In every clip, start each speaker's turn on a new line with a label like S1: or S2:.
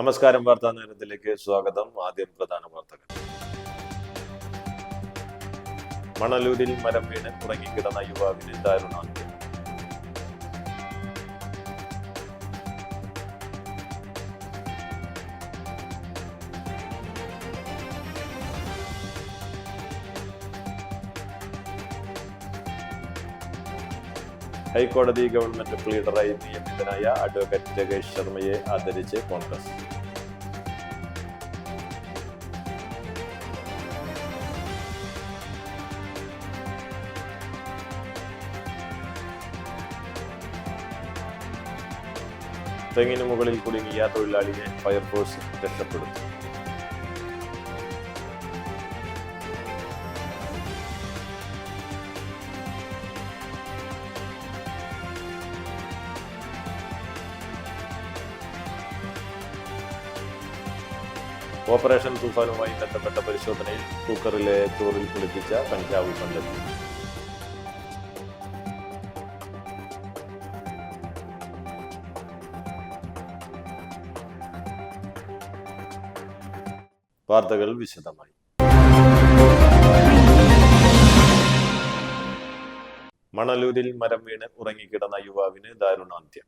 S1: നമസ്കാരം. വാർത്താ നേരത്തിലേക്ക് സ്വാഗതം. ആദ്യം പ്രധാന വാർത്തകൾ. മണലൂരിൽ മരം വീണ് ഉറങ്ങിക്കിടന്ന യുവാവിന് ദാരുണാന്ത്യം. ഹൈക്കോടതി ഗവൺമെന്റ് പ്ലീഡറായി നിയമിതനായ അഡ്വക്കേറ്റ് ജഗേഷ് ശർമ്മയെ ആദരിച്ച് കോൺഗ്രസ്. തെങ്ങിനു മുകളിൽ കുടുങ്ങിയ തൊഴിലാളിയെ ഫയർഫോഴ്സ് രക്ഷപ്പെടുത്തി. ഓപ്പറേഷൻ തൂഫാനുമായി ബന്ധപ്പെട്ട പരിശോധനയിൽ കുക്കറിലെ ചോറിൽ കുളിപ്പിച്ച കഞ്ചാവ് കണ്ടെത്തി. വാർത്തകൾ വിശദമായി. മണലൂരിൽ മരം വീണ് ഉറങ്ങിക്കിടന്ന യുവാവിന് ദാരുണാന്ത്യം.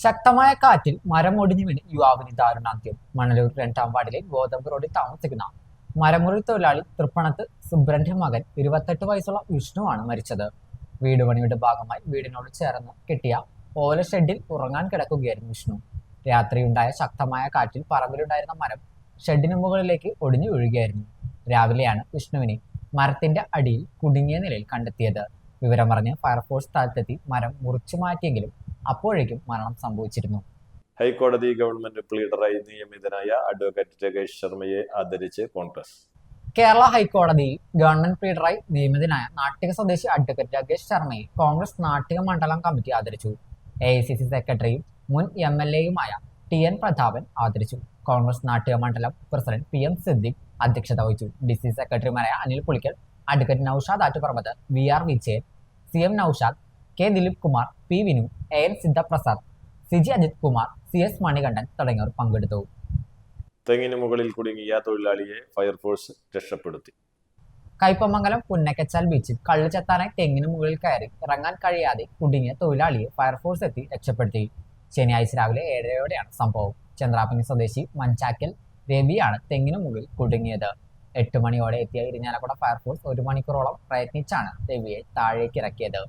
S2: ശക്തമായ കാറ്റിൽ മരം ഒടിഞ്ഞു വീണ് യുവാവിന് ദാരുണാന്ത്യം. മണലൂർ 2-ാം വാർഡിലെ ഗോതമ്പ് റോഡിൽ താമസിക്കുന്ന മരമുറി തൊഴിലാളി തൃപ്പണത്ത് സുബ്രന്റെ മകൻ 28 വയസ്സുള്ള വിഷ്ണുവാണ് മരിച്ചത്. വീട് പണിയുടെ ഭാഗമായി വീടിനോട് ചേർന്ന് കെട്ടിയ ഓല ഷെഡിൽ ഉറങ്ങാൻ കിടക്കുകയായിരുന്നു വിഷ്ണു. രാത്രിയുണ്ടായ ശക്തമായ കാറ്റിൽ പറമ്പിലുണ്ടായിരുന്ന മരം ഷെഡിന് മുകളിലേക്ക് ഒടിഞ്ഞു വീഴുകയായിരുന്നു. രാവിലെയാണ് വിഷ്ണുവിനെ മരത്തിന്റെ അടിയിൽ കുടുങ്ങിയ നിലയിൽ കണ്ടെത്തിയത്. വിവരമറിഞ്ഞ് ഫയർഫോഴ്സ് സ്ഥലത്തെത്തി മരം മുറിച്ചു മാറ്റിയെങ്കിലും അപ്പോഴേക്കും മരണം സംഭവിച്ചിരുന്നു.
S1: ഹൈക്കോടതി ഗവൺമെന്റ് പ്ലീഡറായി നിയമിതനായ അഡ്വക്കേറ്റ് ജഗേഷ് ശർമ്മയെ ആദരിച്ച് കോൺഗ്രസ്.
S2: കേരള ഹൈക്കോടതിയിൽ ഗവൺമെന്റ് പ്ലീഡറായി നിയമിതനായ നാട്ടിക സ്വദേശി അഡ്വക്കേറ്റ് ജഗേഷ് ശർമ്മയെ കോൺഗ്രസ് നാട്ടിക മണ്ഡലം കമ്മിറ്റി ആദരിച്ചു. AICC സെക്രട്ടറിയും മുൻ MLA-യുമായ TN പ്രതാപൻ ആദരിച്ചു. കോൺഗ്രസ് നാട്ടിക മണ്ഡലം പ്രസിഡന്റ് PM സിദ്ദിഖ് അധ്യക്ഷത വഹിച്ചു. DC സെക്രട്ടറിമാരായ Anil Pulikkal, advocate Naushad Attuparambath, VR Vijayan, CM Naushad, K Dileep Kumar, P Vinu, AN Sidhaprasad, CG Ajith Kumar, CS Manikandan തുടങ്ങിയവർ പങ്കെടുത്തു.
S1: തെങ്ങിനു മുകളിൽ കുടുങ്ങിയ തൊഴിലാളിയെ ഫയർഫോഴ്സ് രക്ഷപ്പെടുത്തി.
S2: കയ്പമംഗലം പുന്നക്കച്ചാൽ ബീച്ചിൽ കള്ളു ചെത്താനായി തെങ്ങിനു മുകളിൽ കയറി ഇറങ്ങാൻ കഴിയാതെ കുടുങ്ങിയ തൊഴിലാളിയെ ഫയർഫോഴ്സ് എത്തി രക്ഷപ്പെടുത്തി. ശനിയാഴ്ച രാവിലെ 7:30-യോടെയാണ് സംഭവം. ചന്ദ്രാപിനി സ്വദേശി മഞ്ചാക്കൽ രവിയാണ് തെങ്ങിനു മുകളിൽ കുടുങ്ങിയത്. 8 മണിയോടെ എത്തിയ ഇരിഞ്ഞാലക്കുട ഫയർഫോഴ്സ് 1 മണിക്കൂറോളം പ്രയത്നിച്ചാണ് രവിയെ താഴേക്ക് ഇറക്കിയത്.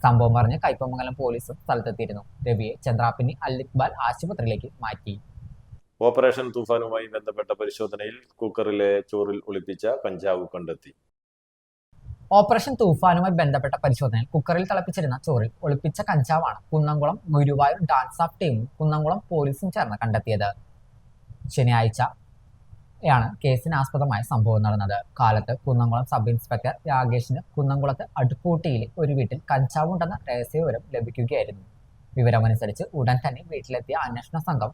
S2: സംഭവം പറഞ്ഞ് കയ്പമംഗലം പോലീസും സ്ഥലത്തെത്തിയിരുന്നു. രവിയെ ചന്ദ്രാപിനി അൽ-ഇഖ്ബാൽ ആശുപത്രിയിലേക്ക് മാറ്റി.
S1: ഓപ്പറേഷൻ തൂഫാനുമായി ബന്ധപ്പെട്ട പരിശോധനയിൽ കുക്കറിലെ ചോറിൽ ഒളിപ്പിച്ച കഞ്ചാവ് കണ്ടെത്തി.
S2: ഓപ്പറേഷൻ തൂഫാനുമായി ബന്ധപ്പെട്ട പരിശോധനയിൽ കുക്കറിൽ തിളപ്പിച്ചിരുന്ന ചോറിൽ ഒളിപ്പിച്ച കഞ്ചാവാണ് കുന്നംകുളം ഗുരുവായൂർ ഡാൻസ് ഓഫ് ടീമും കുന്നംകുളം പോലീസും ചേർന്ന് കണ്ടെത്തിയത്. ശനിയാഴ്ചയാണ് കേസിനാസ്പദമായ സംഭവം നടന്നത്. കാലത്ത് കുന്നംകുളം സബ് ഇൻസ്പെക്ടർ രാകേഷിന് കുന്നംകുളത്ത് അടുപ്പൂട്ടിയിലെ ഒരു വീട്ടിൽ കഞ്ചാവുണ്ടെന്ന രഹസ്യവിവരം ലഭിക്കുകയായിരുന്നു. വിവരമനുസരിച്ച് ഉടൻ തന്നെ വീട്ടിലെത്തിയ അന്വേഷണ സംഘം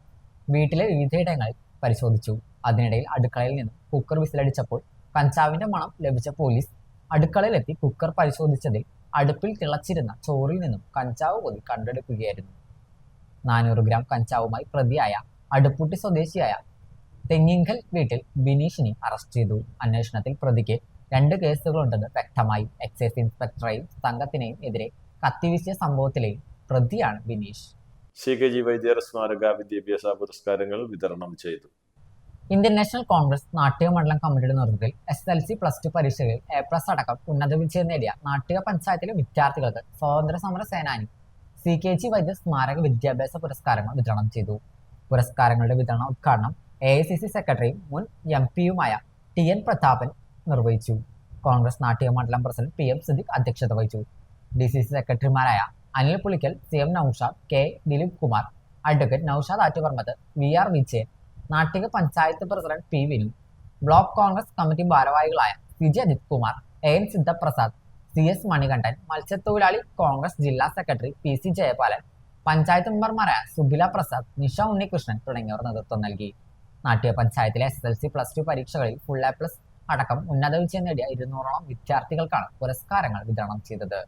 S2: വീട്ടിലെ വിവിധയിടങ്ങളിൽ പരിശോധിച്ചു. അതിനിടയിൽ അടുക്കളയിൽ നിന്നും കുക്കർ വിസിലടിച്ചപ്പോൾ കഞ്ചാവിന്റെ മണം ലഭിച്ച പോലീസ് അടുക്കളയിലെത്തി കുക്കർ പരിശോധിച്ചതിൽ അടുപ്പിൽ തിളച്ചിരുന്ന ചോറിൽ നിന്നും കഞ്ചാവ് പൊതി കണ്ടെടുക്കുകയായിരുന്നു. 400 ഗ്രാം കഞ്ചാവുമായി പ്രതിയായ അടുപ്പൂട്ടി സ്വദേശിയായ തെങ്ങിങ്കൽ വീട്ടിൽ ബിനീഷിനെ അറസ്റ്റ് ചെയ്തു. അന്വേഷണത്തിൽ പ്രതിക്ക് 2 കേസുകളുണ്ടെന്ന് വ്യക്തമായി. എക്സൈസ് ഇൻസ്പെക്ടറെയും സംഘത്തിനെയും എതിരെ കത്തിവീശിയ സംഭവത്തിലെയും പ്രതിയാണ് ബിനീഷ്.
S1: CKG വൈദ്യർ സ്മാരക വിദ്യാഭ്യാസ പുരസ്കാരങ്ങൾ വിതരണം ചെയ്തു.
S2: ഇന്ത്യൻ നാഷണൽ കോൺഗ്രസ് നാട്ടിക മണ്ഡലം കമ്മിറ്റിയുടെ നേതൃത്വത്തിൽ SSLC +2 പരീക്ഷകളിൽ A+ അടക്കം ഉന്നത വിജയം നേടിയ നാട്ടിക പഞ്ചായത്തിലെ വിദ്യാർത്ഥികൾക്ക് സ്വാതന്ത്ര്യ സമര സേനാനി CKG വൈദ്യർ സ്മാരക വിദ്യാഭ്യാസ പുരസ്കാരങ്ങൾ വിതരണം ചെയ്തു. പുരസ്കാരങ്ങളുടെ വിതരണ ഉദ്ഘാടനം AICC സെക്രട്ടറിയും മുൻ MP-യുമായ TN പ്രതാപൻ നിർവഹിച്ചു. കോൺഗ്രസ് നാട്ടിക മണ്ഡലം പ്രസിഡന്റ് PM സിദ്ദിഖ് അധ്യക്ഷത വഹിച്ചു. DCC സെക്രട്ടറിമാരായ Anil Pulikkal, CM Naushad, K Dileep Kumar, advocate Naushad Attuparambath, VR Vijayan, Nattika panchayat president P Vinu, block Congress committee ഭാരവാഹികളായ CG Ajith Kumar, AN Sidhaprasad, CS Manikandan, മത്സ്യത്തൊഴിലാളി കോൺഗ്രസ് ജില്ലാ സെക്രട്ടറി PC ജയപാലൻ, പഞ്ചായത്ത് മെമ്പർമാരായ സുബില പ്രസാദ്, നിഷ ഉണ്ണികൃഷ്ണൻ തുടങ്ങിയവർ നേതൃത്വം നൽകി. നാട്ടിക പഞ്ചായത്തിലെ SSLC +2 പരീക്ഷകളിൽ ഫുൾ A+ അടക്കം ഉന്നത വിജയം നേടിയ 200ഓളം വിദ്യാർത്ഥികൾക്കാണ് പുരസ്കാരങ്ങൾ വിതരണം ചെയ്തത്.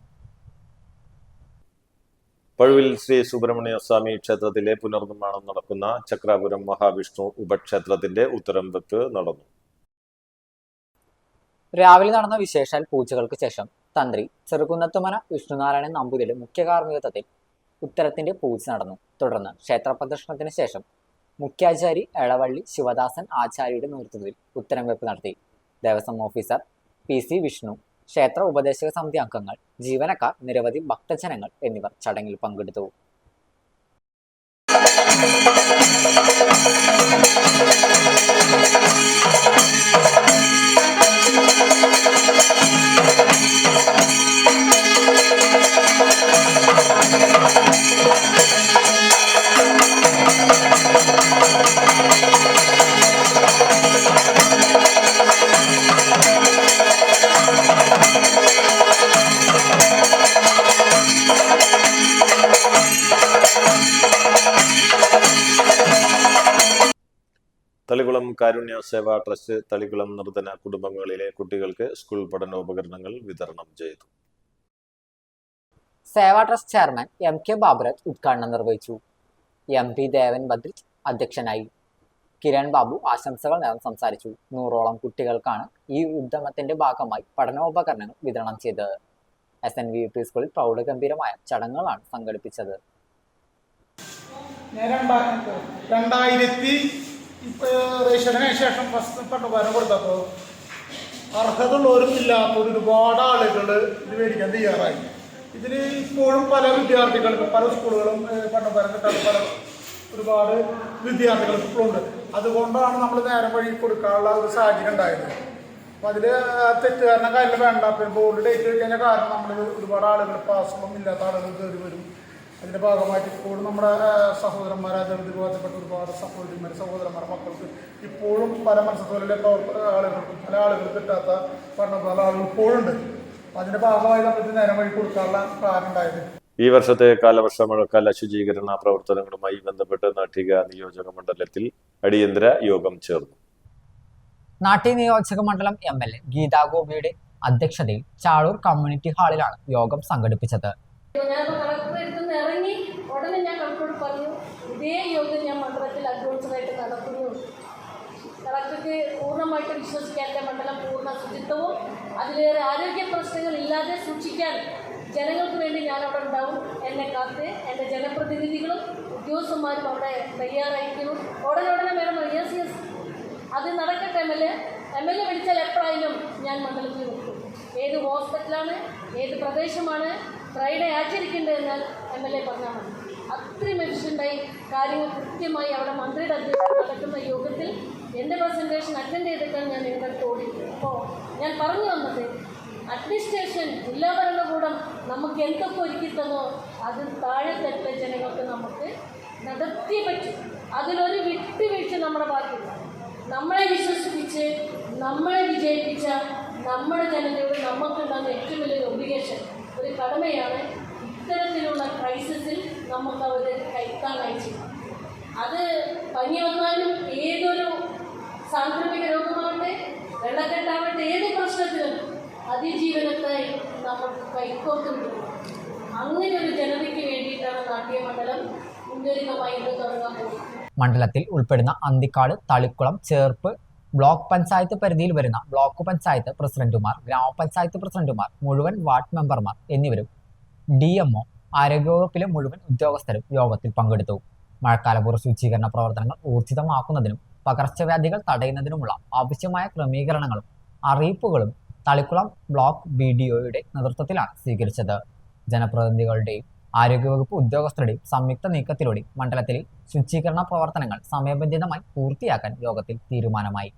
S1: പഴുവിൽ ശ്രീ സുബ്രഹ്മണ്യ സ്വാമി ക്ഷേത്രത്തിലെ പുനർനിർമ്മാണം നടക്കുന്ന ചക്രാപുരം മഹാവിഷ്ണു ഉപക്ഷേത്രത്തിന്റെ ഉത്തരം വെപ്പ് നടന്നു.
S2: രാവിലെ നടന്ന വിശേഷാൽ പൂജകൾക്ക് ശേഷം തന്ത്രി ചെറുകുന്നത്തുമന വിഷ്ണുനാരായണൻ നമ്പൂതിരിയുടെ മുഖ്യ കാർമ്മികത്വത്തിൽ ഉത്തരത്തിന്റെ പൂജ നടന്നു. തുടർന്ന് ക്ഷേത്ര പ്രദർശനത്തിന് ശേഷം മുഖ്യാചാരി എളവള്ളി ശിവദാസൻ ആചാര്യയുടെ നേതൃത്വത്തിൽ ഉത്തരം വെപ്പ് നടത്തി. ദേവസ്വം ഓഫീസർ PC വിഷ്ണു, ക്ഷേത്ര ഉപദേശക സമിതി അംഗങ്ങൾ, ജീവനക്കാർ, നിരവധി ഭക്തജനങ്ങൾ എന്നിവർ ചടങ്ങിൽ പങ്കെടുത്തു.
S1: തളികുളം കാരുണ്യ സേവാ ട്രസ്റ്റ് തളികുളം നിർധന കുടുംബങ്ങളിലെ കുട്ടികൾക്ക് സ്കൂൾ പഠനോപകരണങ്ങൾ വിതരണം ചെയ്തു.
S2: സേവാ ട്രസ്റ്റ് ചെയർമാൻ MK ബാബുരാജ് ഉദ്ഘാടനം നിർവഹിച്ചു. MP ദേവൻ ഭദ്രിജ് അധ്യക്ഷനായി. കിരൺ ബാബു ആശംസകൾ നേർന്ന് സംസാരിച്ചു. 100ഓളം കുട്ടികൾക്കാണ് ഈ ഉദ്യമത്തിന്റെ ഭാഗമായി പഠനോപകരണങ്ങൾ വിതരണം ചെയ്തത്. SNVP സ്കൂളിൽ പ്രൗഢഗംഭീരമായ ചടങ്ങുകളാണ് സംഘടിപ്പിച്ചത്.
S3: 2000 റേഷന് ശേഷം ഫസ്റ്റ് പണ്ടുപകരം കൊടുത്തപ്പോൾ അർഹതയുള്ളവരും ഇല്ലാത്തവരും ഒരുപാട് ആളുകൾ ഇത് മേടിക്കാൻ തയ്യാറായി. ഇതിൽ ഇപ്പോഴും പല വിദ്യാർത്ഥികൾക്ക് പല സ്കൂളുകളും പണ്ടുപകരം കിട്ടാത്ത പല ഒരുപാട് വിദ്യാർത്ഥികൾക്ക് ഇപ്പോഴുണ്ട്. അതുകൊണ്ടാണ് നമ്മൾ നേരം വഴി കൊടുക്കാനുള്ള ഒരു സാഹചര്യം ഉണ്ടായത്. അപ്പോൾ അതിൽ തെറ്റുകാരനെ കാര്യം വേണ്ട. പിന്നെ ബോർഡ് ഡേറ്റ് കഴിഞ്ഞ കാരണം നമ്മൾ ഒരുപാട് ആളുകൾ പാസ്സുകളും ഇല്ലാത്ത ആളുകൾ കയറി വരും. അതിൻ്റെ ഭാഗമായിട്ട് ഇപ്പോഴും നമ്മുടെ സഹോദരന്മാർ അതിർത്തി ബന്ധപ്പെട്ട ഒരുപാട് സഹോദരിമാർ സഹോദരന്മാർ മക്കൾക്ക് ഇപ്പോഴും പല മത്സ്യത്തൊഴിലെ ആളുകൾക്കും പല ആളുകൾക്ക് കിട്ടാത്ത പല ആളുകൾ ഇപ്പോഴുണ്ട്. അതിൻ്റെ ഭാഗമായി നമുക്ക് നേരം വഴി കൊടുക്കാനുള്ള കാരണം ഉണ്ടായത്.
S1: ഈ വർഷത്തെ കാലവർഷ മഴക്കാല ശുചീകരണ പ്രവർത്തനങ്ങളുമായി ബന്ധപ്പെട്ട് നാട്ടിക നിയോജക മണ്ഡലത്തിൽ അടിയന്തര യോഗം ചേർന്നു.
S2: നാട്ടി നിയോജക മണ്ഡലം MLA ഗീതാ ഗോപിയുടെ അധ്യക്ഷതയിൽ ചാളൂർ കമ്മ്യൂണിറ്റി ഹാളിലാണ് യോഗം സംഘടിപ്പിച്ചത്.
S4: ഇറങ്ങി ഉടനെ ഞാൻ കളക്ടറോട് പറഞ്ഞു, ഇതേ യോഗം ഞാൻ മണ്ഡലത്തിൽ അഡ്വാൻസ്ഡായിട്ട് നടക്കുന്നു. കളക്ടർക്ക് പൂർണ്ണമായിട്ട് വിശ്വസിക്കാൻ എൻ്റെ മണ്ഡലം പൂർണ്ണ ശുചിത്വവും അതിലേറെ ആരോഗ്യ പ്രശ്നങ്ങൾ ഇല്ലാതെ സൂക്ഷിക്കാൻ ജനങ്ങൾക്ക് വേണ്ടി ഞാൻ അവിടെ ഉണ്ടാവും. എന്നെ കാത്ത് എൻ്റെ ജനപ്രതിനിധികളും ഉദ്യോഗസ്ഥന്മാരും അവിടെ തയ്യാറായിരിക്കുന്നു. ഉടനെ വേണം. യെസ് അത് നടക്കട്ടെ. MLA വിളിച്ചാൽ എപ്പോഴായാലും ഞാൻ മണ്ഡലത്തിൽ നിൽക്കും. ഏത് ഹോസ്പിറ്റലാണ്, ഏത് പ്രദേശമാണ് ഫ്രൈഡേ ആചരിക്കേണ്ടതെന്നാൽ MLA പറഞ്ഞാൽ മതി. അത്രയും എഫിഷ്യൻ്റായി കാര്യങ്ങൾ കൃത്യമായി അവിടെ മന്ത്രിയുടെ അധ്യക്ഷതയിൽ നടക്കുന്ന യോഗത്തിൽ എൻ്റെ പ്രസൻറ്റേഷൻ അറ്റൻഡ് ചെയ്തിട്ടാണ് ഞാൻ നിങ്ങളുടെ ഓടി. അപ്പോൾ ഞാൻ പറഞ്ഞു വന്നത് അഡ്മിനിസ്ട്രേഷൻ ജില്ലാ ഭരണകൂടം നമുക്ക് എന്തൊക്കെ ഒരുക്കി തന്നോ അത് താഴെത്തട്ടിലെ ജനങ്ങൾക്ക് നമുക്ക് നടത്തിയേ പറ്റും. അതിലൊരു വിട്ടുവീഴ്ച നമ്മുടെ ഭാഗത്തില്ല. നമ്മളെ വിശ്വസിപ്പിച്ച് നമ്മളെ വിജയിപ്പിച്ച നമ്മുടെ ജനതയോട് നമുക്കുണ്ടാകുന്ന ഏറ്റവും വലിയൊരു ഒബ്ലിഗേഷൻ, ഒരു കടമയാണ് ഇത്തരത്തിലുള്ള ക്രൈസിസിൽ നമുക്ക് അവർ കൈത്താങ്ങായി ചെയ്യും. അത് പനി വന്നാലും ഏതൊരു സാംക്രമിക രോഗമാവട്ടെ, വെള്ളക്കെട്ടാവട്ടെ, ഏത് പ്രശ്നത്തിനും അതിജീവനത്തായി നമുക്ക് കൈക്കോർത്തുണ്ട്. അങ്ങനെ ഒരു ജനതയ്ക്ക് വേണ്ടിയിട്ടാണ് നാട്യ മണ്ഡലം മുൻകരുതമായി തുടങ്ങാൻ പോകുന്നത്.
S2: മണ്ഡലത്തിൽ ഉൾപ്പെടുന്ന അന്തിക്കാട്, തളിക്കുളം, ചേർപ്പ് ബ്ലോക്ക് പഞ്ചായത്ത് പരിധിയിൽ വരുന്ന ബ്ലോക്ക് പഞ്ചായത്ത് പ്രസിഡന്റുമാർ, ഗ്രാമപഞ്ചായത്ത് പ്രസിഡന്റുമാർ, മുഴുവൻ വാർഡ് മെമ്പർമാർ എന്നിവരും DMO, ആരോഗ്യവകുപ്പിലെ മുഴുവൻ ഉദ്യോഗസ്ഥരും യോഗത്തിൽ പങ്കെടുത്തു. മഴക്കാലപൂർവ്വ ശുചീകരണ പ്രവർത്തനങ്ങൾ ഊർജിതമാക്കുന്നതിനും പകർച്ചവ്യാധികൾ തടയുന്നതിനുമുള്ള ആവശ്യമായ ക്രമീകരണങ്ങളും അറിയിപ്പുകളും തളിക്കുളം ബ്ലോക്ക് BDOയുടെ നേതൃത്വത്തിലാണ് സ്വീകരിച്ചത്. ജനപ്രതിനിധികളുടെയും ആരോഗ്യവകുപ്പ് ഉദ്യോഗസ്ഥരുടെയും സംയുക്ത നീക്കത്തിലൂടെ മണ്ഡലത്തിലെ ശുചീകരണ പ്രവർത്തനങ്ങൾ സമയബന്ധിതമായി പൂർത്തിയാക്കാൻ യോഗത്തിൽ തീരുമാനമായി.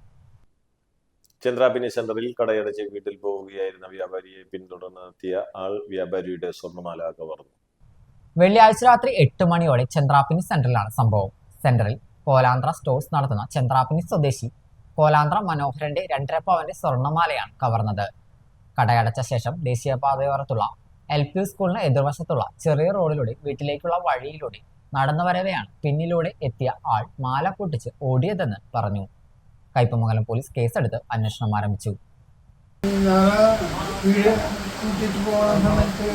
S1: ചന്ദ്രാപിനി സെന്ററിൽ കടയടച്ച് വീട്ടിൽ പോവുകയായിരുന്ന വ്യാപാരിയെ പിന്തുടർന്നെത്തിയ ആൾ വ്യാപാരിയുടെ സ്വർണ്ണമാല കവർന്നു.
S2: വെള്ളിയാഴ്ച രാത്രി 8 മണിയോടെ ചന്ദ്രാപിനി സെന്ററിലാണ് സംഭവം. സെന്ററിൽ കോലാന്ത്ര സ്റ്റോഴ്സ് നടത്തുന്ന ചന്ദ്രാപിനി സ്വദേശി കോലാന്ത്ര മനോഹരന്റെ 2.5 പവന്റെ സ്വർണ്ണമാലയാണ് കവർന്നത്. കടയടച്ച ശേഷം ദേശീയപാതയോരത്തുള്ള LP സ്കൂളിന് എതിർവശത്തുള്ള ചെറിയ റോഡിലൂടെ വീട്ടിലേക്കുള്ള വഴിയിലൂടെ നടന്നു വരവെയാണ് പിന്നിലൂടെ എത്തിയ ആൾ മാല പൊട്ടിച്ച് ഓടിയതെന്ന് പറഞ്ഞു. കയ്പമംഗലം പോലീസ് കേസെടുത്ത് അന്വേഷണം ആരംഭിച്ചു.
S3: പോകുന്ന സമയത്ത്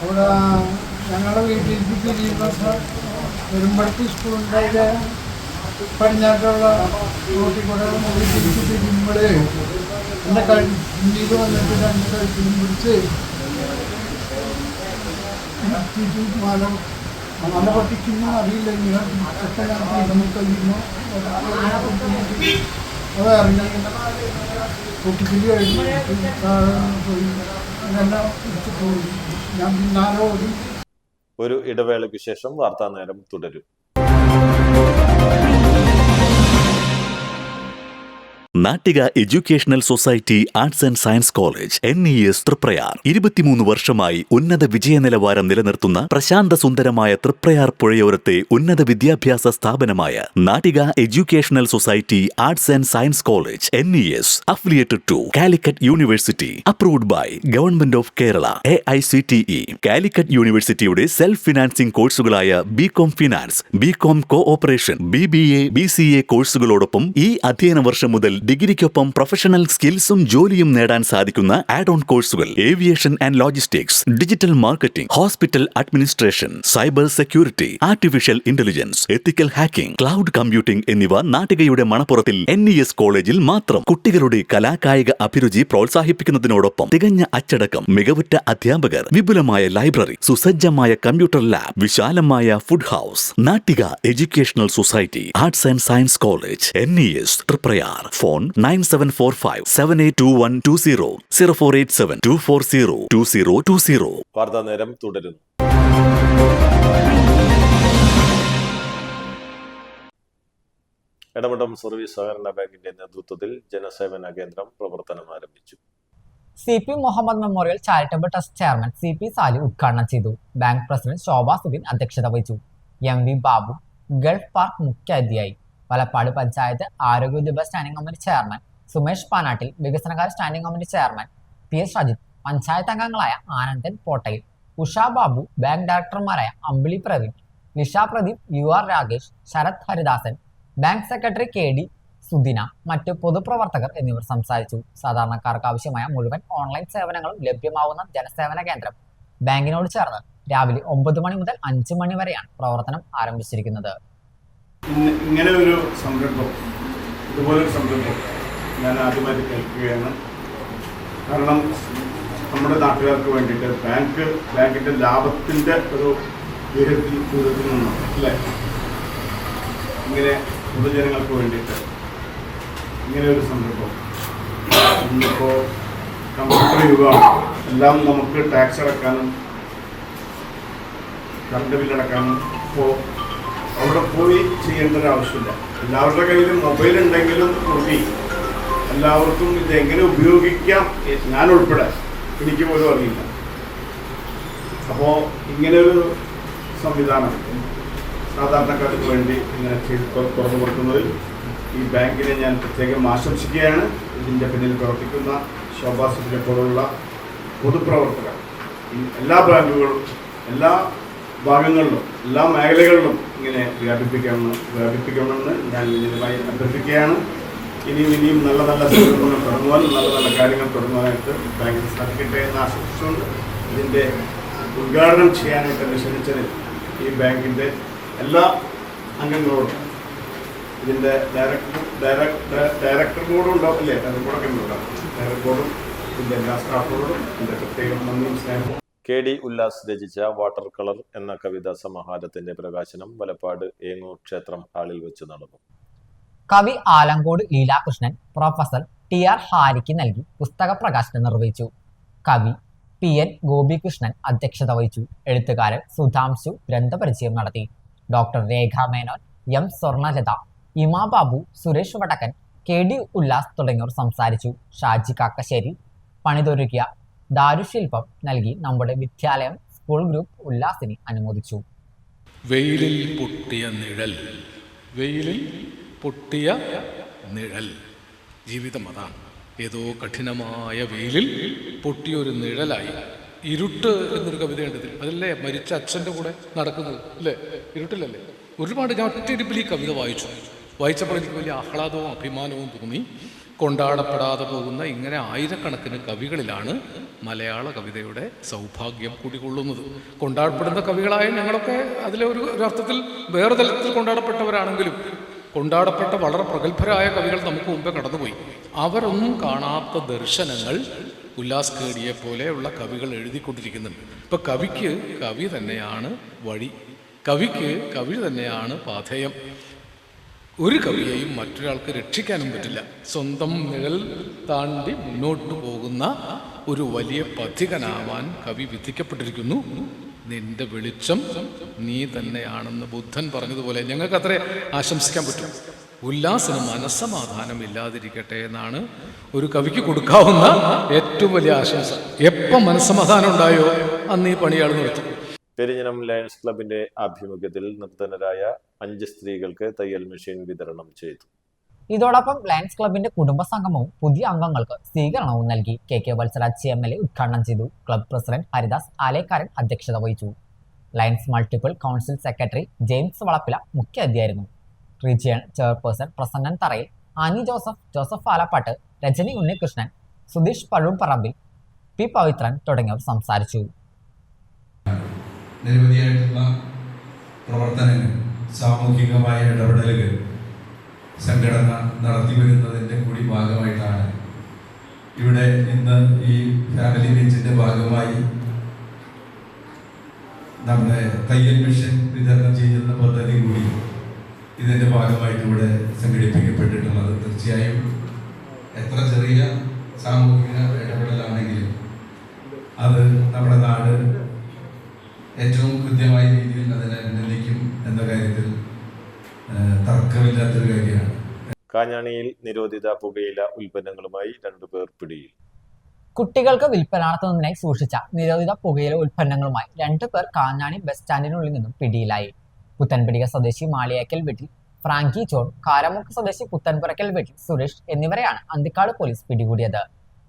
S3: അവിടെ
S5: ഞങ്ങളുടെ വീട്ടിലേക്ക് തിരിയുമ്പോൾ വരുമ്പോഴത്തെ സ്കൂളുണ്ടായ പടിഞ്ഞാട്ടുള്ള റോട്ടിൽ കൂടെ വീട്ടിലേക്ക് തിരിയുമ്പോൾ എൻ്റെ കഴുത്തിൽ വന്നിട്ട് 2 കഴുത്തിലും പിടിച്ച് മാല പൊട്ടിക്കുന്നു അറിയില്ല ഇങ്ങനെ കഴിയുന്നു അത് ഇറങ്ങി പൊട്ടിക്കല് കഴിഞ്ഞു പോയി ഇതെല്ലാം പോയി ഞാൻ പിന്നാലെ ഓടി.
S1: ഒരു ഇടവേളയ്ക്ക് ശേഷം വാർത്താ നേരം തുടരും.
S6: Nattika educational society arts and science college NES Thriprayar 23 വർഷമായി ഉന്നത വിജയ നിലവാരം നിലനിർത്തുന്ന പ്രശാന്ത സുന്ദരമായ തൃപ്രയാർ പുഴയോരത്തെ ഉന്നത വിദ്യാഭ്യാസ സ്ഥാപനമായ Nattika educational society arts and science college NES affiliated to Calicut university, approved by government of Kerala, AICTE. Calicut യൂണിവേഴ്സിറ്റിയുടെ സെൽഫ് ഫിനാൻസിംഗ് കോഴ്സുകളായ BCom finance, BCom cooperation, BBA, BCA കോഴ്സുകളോടൊപ്പം ഈ അധ്യയന വർഷം മുതൽ ഡിഗ്രിക്കൊപ്പം പ്രൊഫഷണൽ സ്കിൽസും ജോലിയും നേടാൻ സാധിക്കുന്ന ആഡ് ഓൺ കോഴ്സുകൾ aviation and logistics, digital marketing, hospital administration, cyber security, artificial intelligence, ethical hacking, cloud computing എന്നിവ നാട്ടികയുടെ മണപ്പുറത്തിൽ NES കോളേജിൽ മാത്രം. കുട്ടികളുടെ കലാകായിക അഭിരുചി പ്രോത്സാഹിപ്പിക്കുന്നതിനോടൊപ്പം തികഞ്ഞ അച്ചടക്കം, മികവുറ്റ അധ്യാപകർ, വിപുലമായ ലൈബ്രറി, സുസജ്ജമായ കമ്പ്യൂട്ടർ ലാബ്, വിശാലമായ food house. Nattika educational society arts and science college NES Thriprayar. Phone 9745782120 048724022020.
S1: വാർത്താ നേരം തുടരുന്നു. എടമഠം സർവീസ് സഹകരണ ബാങ്കിന്റെ നേതൃത്വത്തിൽ ജനസേവന കേന്ദ്രം പ്രവർത്തനം ആരംഭിച്ചു.
S2: CP Muhammad memorial charitable trust chairman CP Sali ഉദ്ഘാടനം ചെയ്തു. ബാങ്ക് പ്രസിഡന്റ് ശോഭ സുബിൻ അധ്യക്ഷത വഹിച്ചു. MV ബാബു ഗൾഫ് പാർക്ക് മുഖ്യാതിഥിയായി. വലപ്പാട് പഞ്ചായത്ത് ആരോഗ്യ വിദ്യാഭ്യാസ standing committee chairman Sumesh Panattil, വികസനകാര്യ standing committee chairman PS Shajith, panchayat അംഗങ്ങളായ ആനന്ദൻ പോട്ടയിൽ, ഉഷ ബാബു, ബാങ്ക് ഡയറക്ടർമാരായ Ambili Praveen, Lisha Pradeep, UR Rakesh, Sarath Haridasan, bank secretary KD Sudina, മറ്റ് പൊതുപ്രവർത്തകർ എന്നിവർ സംസാരിച്ചു. സാധാരണക്കാർക്ക് ആവശ്യമായ മുഴുവൻ ഓൺലൈൻ സേവനങ്ങളും ലഭ്യമാവുന്ന ജനസേവന കേന്ദ്രം ബാങ്കിനോട് ചേർന്ന് രാവിലെ 9 മണി മുതൽ 5 മണി വരെയാണ് പ്രവർത്തനം ആരംഭിച്ചിരിക്കുന്നത്.
S7: ഇങ്ങനെ ഒരു സംരംഭം, ഇതുപോലൊരു സംരംഭം ഞാൻ ആദ്യമായിട്ട് കേൾക്കുകയാണ്. കാരണം നമ്മുടെ നാട്ടുകാർക്ക് വേണ്ടിയിട്ട് ബാങ്കിൻ്റെ ലാഭത്തിൻ്റെ ഒരു ദൂരത്തിൽ നിന്നും അല്ലേ ഇങ്ങനെ പൊതുജനങ്ങൾക്ക് വേണ്ടിയിട്ട് ഇങ്ങനെ ഒരു സംരംഭം. ഇന്നിപ്പോൾ കമ്പ്യൂട്ടർ യുഗമാണ്. എല്ലാം നമുക്ക് ടാക്സ് അടക്കാനും കറണ്ട് ബില്ലടക്കാനും ഇപ്പോൾ അവിടെ പോയി ചെയ്യേണ്ട ഒരു ആവശ്യമില്ല. എല്ലാവരുടെ കയ്യിലും മൊബൈൽ ഉണ്ടെങ്കിലും കൂടി എല്ലാവർക്കും ഇത് എങ്ങനെ ഉപയോഗിക്കാം, ഞാൻ ഉൾപ്പെടെ എനിക്ക് പോലും അറിയില്ല. അപ്പോൾ ഇങ്ങനെയൊരു സംവിധാനം സാധാരണക്കാർക്ക് വേണ്ടി ഇങ്ങനെ തുറന്നു കൊടുക്കുന്നതിൽ ഈ ബാങ്കിനെ ഞാൻ പ്രത്യേകം ആശംസിക്കുകയാണ്. ഇതിൻ്റെ പിന്നിൽ പ്രവർത്തിക്കുന്ന ശോഭാ സുബിനെ പോലുള്ള പൊതുപ്രവർത്തകർ എല്ലാ ബാങ്കുകളും എല്ലാ ഭാഗങ്ങളിലും എല്ലാ മേഖലകളിലും ഇങ്ങനെ വ്യാപിപ്പിക്കണമെന്ന് ഞാൻ വിനീതമായി അഭ്യർത്ഥിക്കുകയാണ്. ഇനിയും നല്ല നല്ല സംരംഭങ്ങൾ തുടങ്ങുവാനും നല്ല നല്ല കാര്യങ്ങൾ തുടങ്ങുവാനായിട്ട് ബാങ്കിന് സാധിക്കട്ടെ എന്ന് ആശംസിച്ചുകൊണ്ട് ഇതിൻ്റെ ഉദ്ഘാടനം ചെയ്യാനായിട്ട് എന്നെ ക്ഷണിച്ചതിൽ ഈ ബാങ്കിൻ്റെ എല്ലാ അംഗങ്ങളോടും ഇതിൻ്റെ ഡയറക്ടർ ബോർഡും ഉണ്ടാവും അല്ലേ, ബോർഡൊക്കെ ഉണ്ടാവും, ഡയറക്ടർ ബോർഡും ഇതിൻ്റെ എല്ലാ സ്റ്റാഫുകളോടും എൻ്റെ പ്രത്യേകം നന്ദിയും സ്നേഹവും.
S1: KD ഉല്ലാസ് രചിച്ച വാട്ടർ കളർ എന്ന കവിതാ സമാഹാരത്തിന്റെ പ്രകാശനം വലപ്പാട് ഏങ്ങൂർ ക്ഷേത്രം ഹാളിൽ വെച്ച് നടന്നു.
S2: കവി ആലങ്കോട് ലീലാകൃഷ്ണൻ പ്രൊഫസർ TR ഹാരിക്ക് നൽകി പുസ്തക പ്രകാശനം നിർവഹിച്ചു. കവി PN ഗോപികൃഷ്ണൻ അധ്യക്ഷത വഹിച്ചു. എഴുത്തുകാരൻ സുധാംശു ഗ്രന്ഥപരിചയം നടത്തി. ഡോക്ടർ രേഖ മേനോൻ, M സ്വർണലത, ഇമാ ബാബു, സുരേഷ് വടക്കൻ, KD ഉല്ലാസ് തുടങ്ങിയവർ സംസാരിച്ചു. ഷാജി കാക്കശ്ശേരി പണിതൊരുക്കിയ ദാരുശില്പം നൽകി നമ്മുടെ വിദ്യാലയം സ്കൂൾ ഗ്രൂപ്പ് ഉല്ലാസിനെ അനുമോദിച്ചു.
S8: വെയിലിൽ പൊട്ടിയ നിഴൽ ജീവിതം അതാണ്. ഏതോ കഠിനമായ വെയിലിൽ പൊട്ടിയൊരു നിഴലായി. ഇരുട്ട് എന്നൊരു കവിത കണ്ടതിൽ അതല്ലേ മരിച്ച അച്ഛൻ്റെ കൂടെ നടക്കുന്നത് അല്ലേ, ഇരുട്ടിലല്ലേ. ഒരുപാട് ഞാൻ ഒറ്റയിരിപ്പിൽ ഈ കവിത വായിച്ചപ്പോൾ എനിക്ക് വലിയ ആഹ്ലാദവും അഭിമാനവും തോന്നി. കൊണ്ടാടപ്പെടാതെ പോകുന്ന ഇങ്ങനെ ആയിരക്കണക്കിന് കവികളിലാണ് മലയാള കവിതയുടെ സൗഭാഗ്യം കുടികൊള്ളുന്നത്. കൊണ്ടാടപ്പെടുന്ന കവികളായ ഞങ്ങളൊക്കെ അതിലെ ഒരു അർത്ഥത്തിൽ വേറെ തലത്തിൽ കൊണ്ടാടപ്പെട്ടവരാണെങ്കിലും കൊണ്ടാടപ്പെട്ട വളരെ പ്രഗത്ഭരായ കവികൾ നമുക്ക് മുമ്പേ കടന്നുപോയി. അവരൊന്നും കാണാത്ത ദർശനങ്ങൾ ഉല്ലാസ് കേടിയെ പോലെയുള്ള കവികൾ എഴുതിക്കൊണ്ടിരിക്കുന്നുണ്ട്. ഇപ്പം കവിക്ക് കവി തന്നെയാണ് വഴി, കവിക്ക് കവി തന്നെയാണ് പാഥേയം. ഒരു കവിയെയും മറ്റൊരാൾക്ക് രക്ഷിക്കാനും പറ്റില്ല. സ്വന്തം നിഴൽ താണ്ടി മുന്നോട്ട് പോകുന്ന ഒരു വലിയ പഥികനാവാൻ കവി വിധിക്കപ്പെട്ടിരിക്കുന്നു. നിന്റെ വെളിച്ചം നീ തന്നെയാണെന്ന് ബുദ്ധൻ പറഞ്ഞതുപോലെ ഞങ്ങൾക്ക് അത്രേ ആശംസിക്കാൻ പറ്റും. ഉല്ലാസിന് മനസ്സമാധാനം ഇല്ലാതിരിക്കട്ടെ എന്നാണ് ഒരു കവിക്ക് കൊടുക്കാവുന്ന ഏറ്റവും വലിയ ആശംസ. എപ്പം മനസ്സമാധാനം ഉണ്ടായോ അന്ന് ഈ പണിയാൾ നിർത്തും.
S1: പെരിഞ്ഞനം ലയൺസ് ക്ലബിന്റെ ആഭിമുഖ്യത്തിൽ നിർധനരായ 5 സ്ത്രീകൾക്ക് തയ്യൽ മെഷീൻ വിതരണം ചെയ്തു.
S2: ഇതോടൊപ്പം ലയൺസ് ക്ലബിന്റെ കുടുംബ സംഗമവും പുതിയ അംഗങ്ങൾക്ക് സ്വീകരണവും നൽകി. കെ വത്സരാജ് MLA ഉദ്ഘാടനം ചെയ്തു. ക്ലബ് പ്രസിഡന്റ് ഹരിദാസ് ആലേക്കാരൻ അധ്യക്ഷത വഹിച്ചു. Lions multiple council secretary James Valappila മുഖ്യാതിഥിയായിരുന്നു. Regional chairperson Prasannan Tharayil, Annie Joseph Alappatt, Rajani Unnikrishnan, Sudheesh Pazhumparambil, P Pavithran തുടങ്ങിയവർ സംസാരിച്ചു.
S9: നിരവധിയായിട്ടുള്ള പ്രവർത്തനങ്ങൾ, സാമൂഹികമായ ഇടപെടലുകൾ സംഘടന നടത്തി വരുന്നതിൻ്റെ കൂടി ഭാഗമായിട്ടാണ് ഇവിടെ ഇന്ന് ഈ ഫാമിലി മീറ്റിൻ്റെ ഭാഗമായി നമ്മുടെ തയ്യൽ മെഷീൻ വിതരണം ചെയ്യുന്ന പദ്ധതി കൂടി ഇതിൻ്റെ ഭാഗമായിട്ട് ഇവിടെ സംഘടിപ്പിക്കപ്പെട്ടിട്ടുള്ളത്. തീർച്ചയായും എത്ര ചെറിയ സാമൂഹിക ഇടപെടലാണെങ്കിലും അത് നമ്മുടെ നാട് ഏറ്റവും കൃത്യമായ രീതിയിൽ അതിനെ അഭിനന്ദിക്കും എന്ന കാര്യത്തിൽ തർക്കമില്ലാത്തൊരു കാര്യമാണ്.
S1: കാഞ്ഞാണിയിൽ നിരോധിത പുകയില ഉൽപ്പന്നങ്ങളുമായി 2 പേർ പിടിയിൽ.
S2: കുട്ടികൾക്ക് വിൽപ്പന നടത്തുന്നതിനായി സൂക്ഷിച്ച നിരോധിത പുകയില ഉൽപ്പന്നങ്ങളുമായി 2 പേർ കാഞ്ഞാണി ബസ് സ്റ്റാൻഡിനുള്ളിൽ നിന്നും പിടിയിലായി. പുത്തൻപിടിക സ്വദേശി മാളിയേക്കൽ വീട്ടിൽ ഫ്രാങ്കി ജോൺ, കാരമുക്ക് സ്വദേശി പുത്തൻപുരക്കൽ വീട്ടിൽ സുരേഷ് എന്നിവരെയാണ് അന്തിക്കാട് പോലീസ് പിടികൂടിയത്.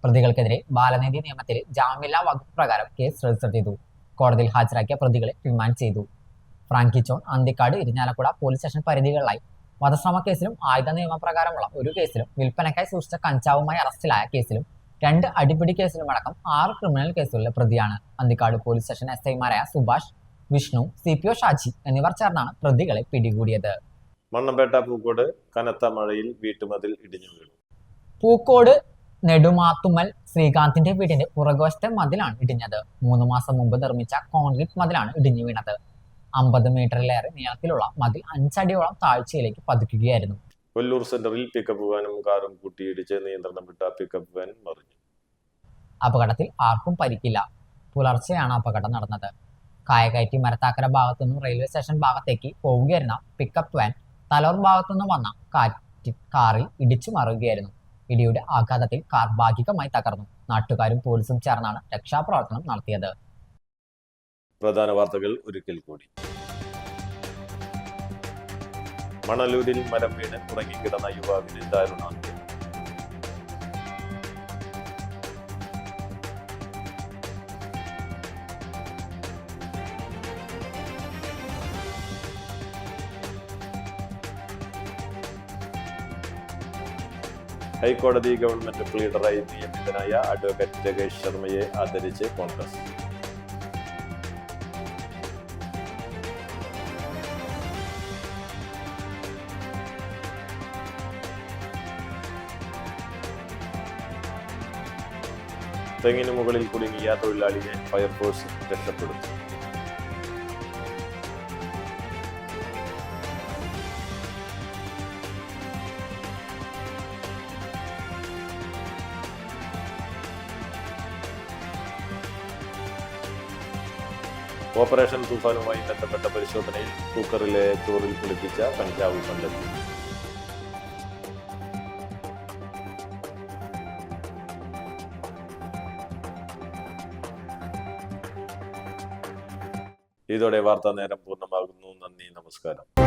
S2: പ്രതികൾക്കെതിരെ ബാലനീതി നിയമത്തിലെ ജാമ്യമില്ലാ വകുപ്പ് പ്രകാരം കേസ് രജിസ്റ്റർ ചെയ്തു. കോടതിയിൽ ഹാജരാക്കിയ പ്രതികളെ റിമാൻഡ് ചെയ്തു. Frankie John Anthikad, Irinjalakuda police station പരിധികളിലായി വധശ്രമ കേസിലും ആയുധ നിയമപ്രകാരമുള്ള ഒരു കേസിലും വിൽപ്പനയ്ക്കായി സൂക്ഷിച്ച കഞ്ചാവുമായി അറസ്റ്റിലായ കേസിലും 2 അടിപിടി കേസിലും അടക്കം 6 ക്രിമിനൽ കേസുകളിലെ പ്രതിയാണ്. അന്തിക്കാട് പോലീസ് സ്റ്റേഷൻ SI-മാരായ സുഭാഷ്, വിഷ്ണു, CPO ഷാജി എന്നിവർ ചേർന്നാണ് പ്രതികളെ പിടികൂടിയത്.
S1: മണ്ണമ്പേട്ട പൂക്കോട് കനത്ത മഴയിൽ വീട്ടുമതിൽ ഇടിഞ്ഞു വീണു.
S2: പൂക്കോട് നെടുമാത്തുമ്മൽ ശ്രീകാന്തിന്റെ വീടിന്റെ പുറകുവശത്തെ മതിലാണ് ഇടിഞ്ഞത്. 3 മാസം മുമ്പ് നിർമ്മിച്ച കോൺക്രീറ്റ് മതിലാണ് ഇടിഞ്ഞു വീണത്. 50 മീറ്ററിലേറെ നീളത്തിലുള്ള മതിൽ 5 അടിയോളം താഴ്ചയിലേക്ക് പതിക്കുകയായിരുന്നു.
S1: കൊല്ലൂർ സെന്ററിൽ പിക്കപ്പ് വാനും കാറും കൂട്ടിയിടിച്ച് നിയന്ത്രണം വിട്ട പിക്കപ്പ് വാൻ മറിഞ്ഞു.
S2: അപകടത്തിൽ ആർക്കും പരിക്കില്ല. പുലർച്ചെയാണ് അപകടം നടന്നത്. കായകയറ്റി മരത്താക്കര ഭാഗത്തുനിന്നും റെയിൽവേ സ്റ്റേഷൻ ഭാഗത്തേക്ക് പോവുകയായിരുന്ന പിക്കപ്പ് വാൻ തലോർ ഭാഗത്തുനിന്ന് വന്ന കാറിൽ ഇടിച്ചു മറിയുകയായിരുന്നു. ഇടിയുടെ ആഘാതത്തിൽ കാർ ഭാഗികമായി തകർന്നു. നാട്ടുകാരും പോലീസും ചേർന്നാണ് രക്ഷാപ്രവർത്തനം നടത്തിയത്.
S1: പ്രധാന വാർത്തകൾ ഒരിക്കൽ കൂടി. മണലൂരിൽ മരം വീണ് ഉറങ്ങിക്കിടന്ന യുവാവിന് ദാരുണാന്ത്യം. ഹൈക്കോടതി ഗവൺമെന്റ് പ്ലീഡറായി നിയമിതനായ അഡ്വക്കേറ്റ് ജഗേഷ് ശർമ്മയെ ആദരിച്ച് കോൺഗ്രസ്. തെങ്ങിന് മുകളിൽ കുടുങ്ങിയ തൊഴിലാളിയെ ഫയർഫോഴ്സ് രക്ഷപ്പെടുത്തി. ഓപ്പറേഷൻ തൂഫാനുമായി ബന്ധപ്പെട്ട പരിശോധനയിൽ കുക്കറിലെ ചോറിൽ കുളിപ്പിച്ച കഞ്ചാവ് കണ്ടെത്തി. ഇതോടെ വാർത്താ നേരം പൂർണ്ണമാകുന്നു. നന്ദി, നമസ്കാരം.